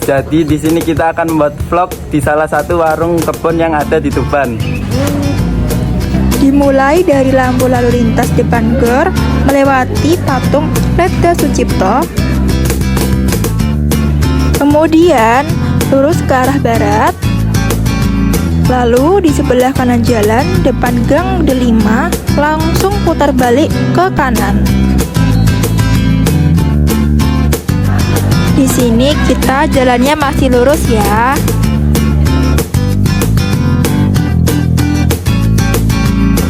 Jadi di sini kita akan membuat vlog di salah satu warung kebun yang ada di Tuban. Dimulai dari lampu lalu lintas depan GOR, melewati patung Letda Sucipto, kemudian lurus ke arah barat, lalu di sebelah kanan jalan depan Gang D5 langsung putar balik ke kanan. Di sini kita jalannya masih lurus ya.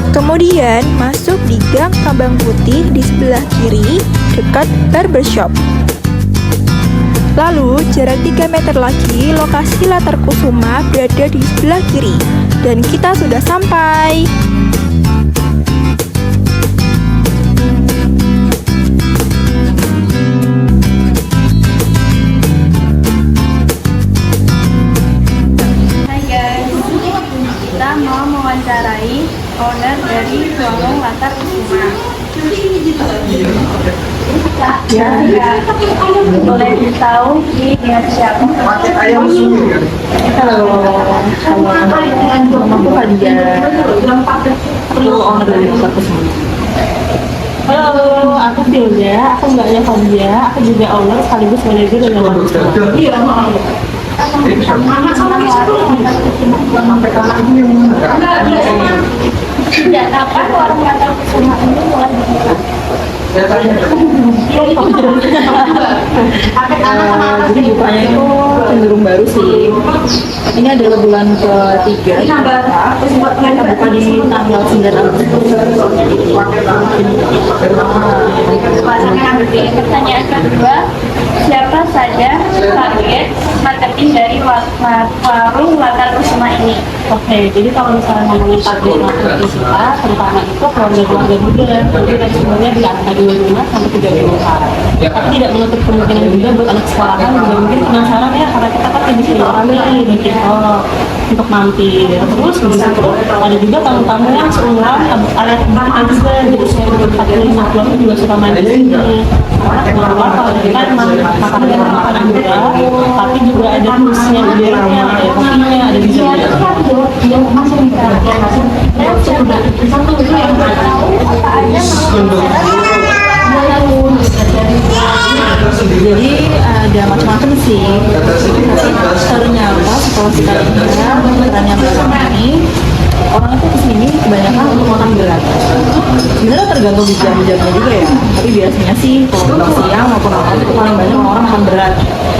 Kemudian masuk di Gang Kambang Putih di sebelah kiri dekat barbershop. Lalu jarak 3 meter lagi lokasi latar kusuma berada di sebelah kiri. Dan kita sudah sampai. Hai guys, kita mau mewawancarai owner dari warung Latar Kusuma. Ya, boleh ditahu ini siapa? Halo, nama aku Fadia. Aku owner dari Latar Kusuma. Halo, aku Tilda. Aku mbaknya Fadia. Aku juga owner sekaligus manajer dari Latar Kusuma. Iya, Tidak kapan warung Latar Kusuma ini mulai dibuka? Jadi bukanya itu cenderung baru sih. Ini adalah bulan ketiga. Kita buka di tanggal 9 Agustus. Pertanyaan kedua, siapa saja target marketing dari warung Latar Kusuma ini? Oke, jadi kalau misalnya ngomongin target marketing kita, terutama itu keluarga-keluarga muda. Jadi dari semuanya di angka 25 sampai 30 tahun. Tapi tidak menutup kemungkinan juga buat anak sekolahan juga mungkin penasaran ya, karena kita kan lebih sering orang nih di TikTok untuk mampir. Terus ada juga tamu-tamu yang seumuran alias kita juga, jadi saya berpikir 50 juga suka main di sini. Karena keluar kalau kita emang makanan juga, tapi juga ada kursinya di dalamnya, ada kopinya, ada di sini. Jadi ada macam-macam sih. Tapi ternyata setelah kita lihat perannya barang ini, orang itu kesini kebanyakan untuk makan berat. Sebenarnya tergantung di jam-jamnya juga ya. Tapi biasanya sih kalau siang maupun malam itu paling banyak orang makan berat.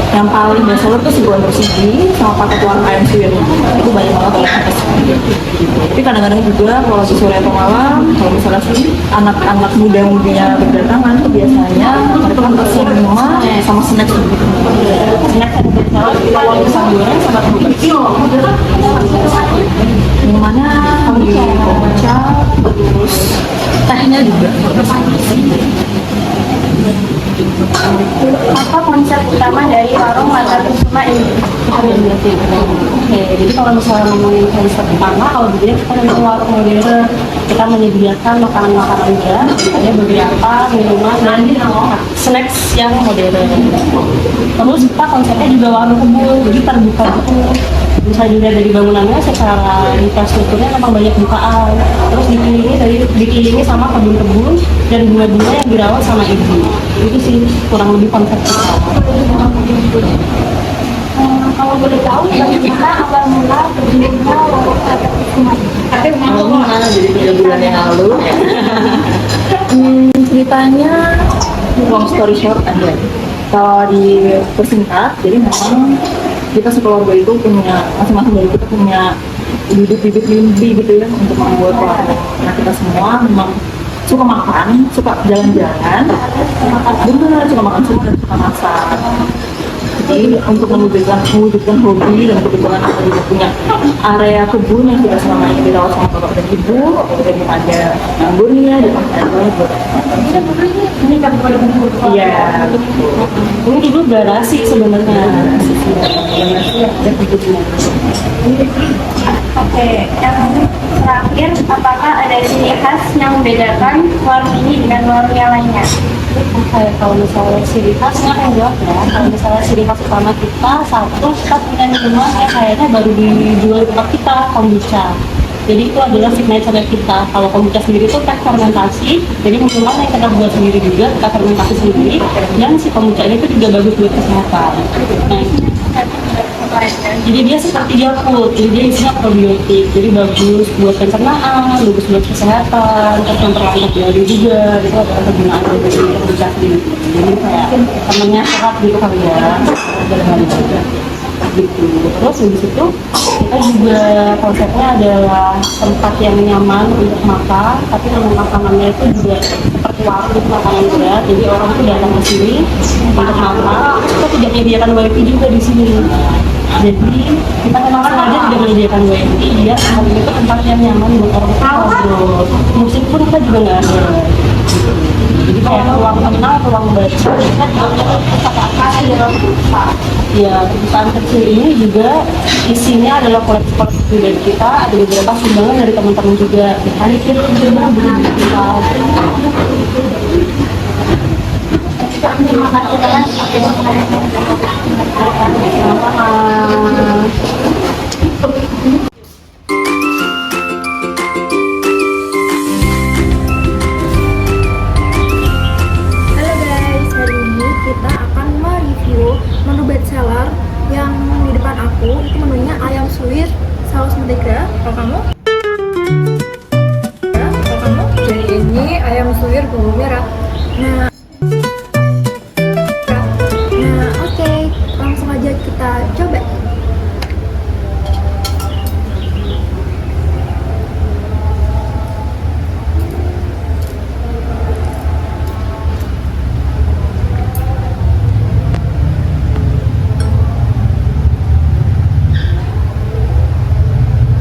Yang paling best seller tuh seguan bersiji sama paket warna ayam suwir. Itu banyak banget oleh kita. Tapi kadang-kadang juga kalau di sore atau malam, kalau misalnya sih anak-anak muda-mudanya berdatangan tuh biasanya mereka kan pasti minuman sama snack gitu. Snack yang biasanya kita mau pisang goreng sama minumannya kombucha, terus tehnya juga. Apa konsep utama dari warung Latar Kusuma ini? Oke, jadi kalau misalnya ngomongin konsep utama, kalau dulu kita memang warung modern, kita menyediakan makanan-makanan berat, ada beberapa minuman dan snacks yang modern. Terus kita konsepnya juga warung kebun, jadi terbuka itu. Bisa dilihat dari bangunannya, secara infrastrukturnya memang banyak bukaan. Terus dikelilingi sama kebun-kebun dan bunga-bunga yang dirawat sama ibu. Itu sih kurang lebih konsep kita. Kalau boleh tahu, bagaimana awal mula berdirinya warung Latar Kusuma ini? Jadi 3 bulan yang lalu. Ceritanya long story short aja. Kalau dipersingkat, jadi memang kita sekeluarga itu punya, masing-masing dari kita punya bibit-bibit mimpi gitu ya untuk membuat warung. Nah kita semua memang suka makan, suka jalan-jalan, bener suka makan semua dan suka masak. Jadi untuk mewujudkan hobi dan kebetulan kita juga punya area kebun yang sudah selama ini dirawat sama bapak dan ibu, jadi ada anggurnya, ada buat Ini kan iya, ini dulu garasi sebenarnya. Oke, yang terakhir, apakah ada ciri khas yang membedakan warung ini dengan warung yang lainnya? Kalau misalnya ciri khasnya kan enggak ya. Kalau misalnya ciri khas utama kita, satu kita punya minuman yang kayaknya baru dijual di tempat kita, kombucha. Jadi itu adalah signature kita. Kalau kombucha sendiri itu teh fermentasi, jadi minuman yang kita buat sendiri juga, kita fermentasi sendiri. Dan si kombucha ini tuh juga bagus buat kesehatan. Nah, jadi dia seperti Yakult, jadi dia isinya probiotik, jadi bagus buat pencernaan, bagus buat kesehatan, terus memperlancar diare juga, itu ada kegunaan dari kombucha sendiri. Jadi kayak temennya sehat gitu kali ya, dari juga gitu. Terus habis itu kita juga konsepnya adalah tempat yang nyaman untuk makan, tapi memang makanannya itu juga seperti warung gitu, makanan berat. Jadi orang tuh datang ke sini untuk makan. Kita tidak menyediakan wifi juga di sini. Jadi kita memang sengaja tidak menyediakan wifi, ya tempat itu tempat yang nyaman buat orang ngobrol. Musik pun kita juga nggak ada. Jadi kayak ruang tenang, ruang baca, kita juga ya perusahaan kecil ini juga isinya adalah koleksi-koleksi pribadi kita, ada beberapa sumbangan dari teman-teman juga. Hari kita juga beli kita. Terima kasih teman. Halo guys, hari ini kita akan mereview menu bestseller yang di depan aku. Itu menunya ayam suwir saus mentega. Kalau kamu? Jadi ini ayam suwir bumbu merah. Oke, langsung aja kita coba.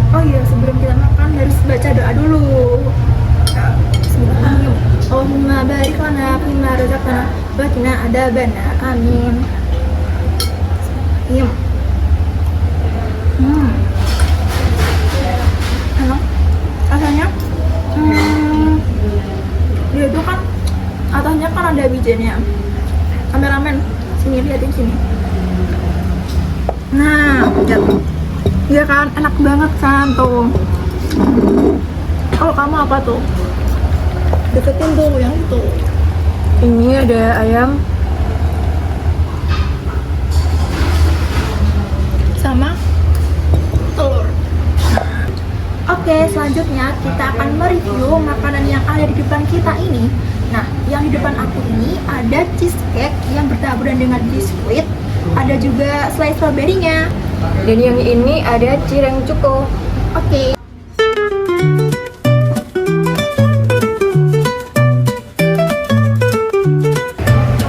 Oh iya, sebelum kita makan harus baca doa dulu. Bismillahirrahmanirrahim. Allahumma barik lana fima razaqtana wa qina adzabana. Amin. Iya. Enak. Rasanya dia itu kan atasnya kan ada bijinya. Kameramen, sini liatin sini. Nah, lihat. Ya kan, enak banget kan tuh. Kalau kamu apa tuh? Deketin tuh yang itu. Ini ada ayam Sama telur. Oke, selanjutnya kita akan mereview makanan yang ada di depan kita ini. Nah, yang di depan aku ini ada cheesecake yang bertaburan dengan biskuit. Ada juga selai stroberinya. dan yang ini ada cireng cuko. Oke.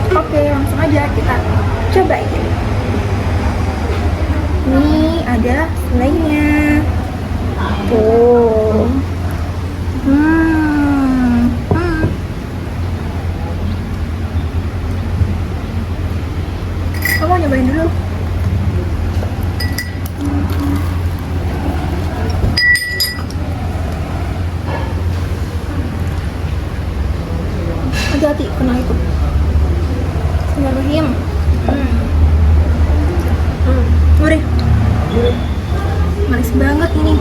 Oke, langsung aja kita cobain. Ini ada selainya. Tuh. Kamu nyobain dulu. Hati-hati kena itu. Bismillahirrahmanirrahim. Gurih. Manis banget ini.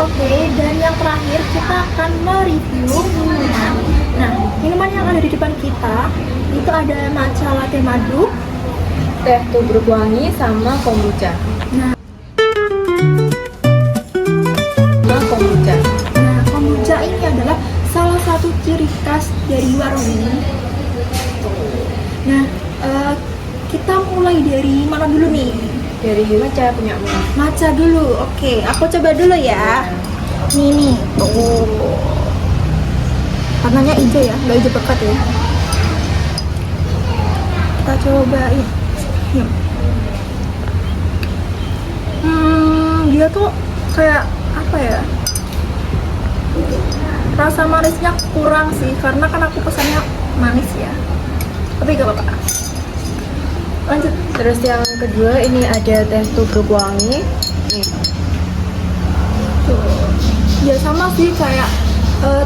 Oke, dan yang terakhir kita akan mereview minuman. Nah, minuman yang ada di depan kita itu ada matcha latte madu, Teh tubruk wangi sama kombucha. Nah, kombucha ini adalah salah satu ciri khas dari warung ini. Nah, kita mulai dari mana dulu nih? Dari matcha punya Matcha dulu. Oke, aku coba dulu ya. Nih, tuh. Warnanya hijau ya, nggak hijau pekat ya. Kita cobain. Dia tuh kayak apa ya? Rasa manisnya kurang sih, karena kan aku pesannya manis ya. Tapi gak apa-apa. Lanjut. Terus yang kedua ini ada teh tubruk wangi. Tuh. Ya sama sih kayak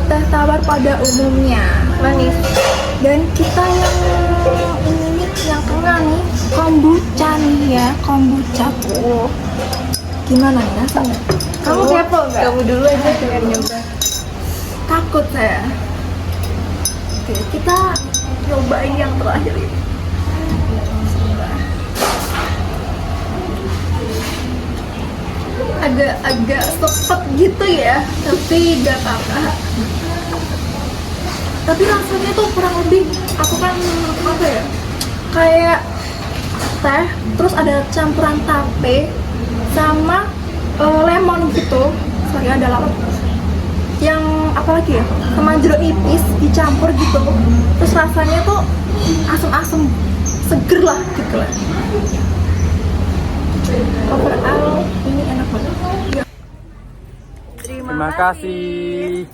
teh tawar pada umumnya, manis. Dan kita yang ini nih, yang tengah nih, kombucha nih ya, kombucha tuh. Gimana ya rasanya? Kamu kepo nggak? Kamu dulu aja biar nyoba. Takut saya. Oke, kita nyobain yang terakhir ini. Agak sepet gitu ya, tapi gak apa-apa. Tapi rasanya tuh kurang lebih, aku kan apa ya, kayak teh, terus ada campuran tape sama lemon gitu. Sorry, ada lemon. Yang apa lagi ya, sama jeruk nipis dicampur gitu. Terus rasanya tuh asem-asem, seger lah gitu lah. Overall ini enak banget. Terima kasih.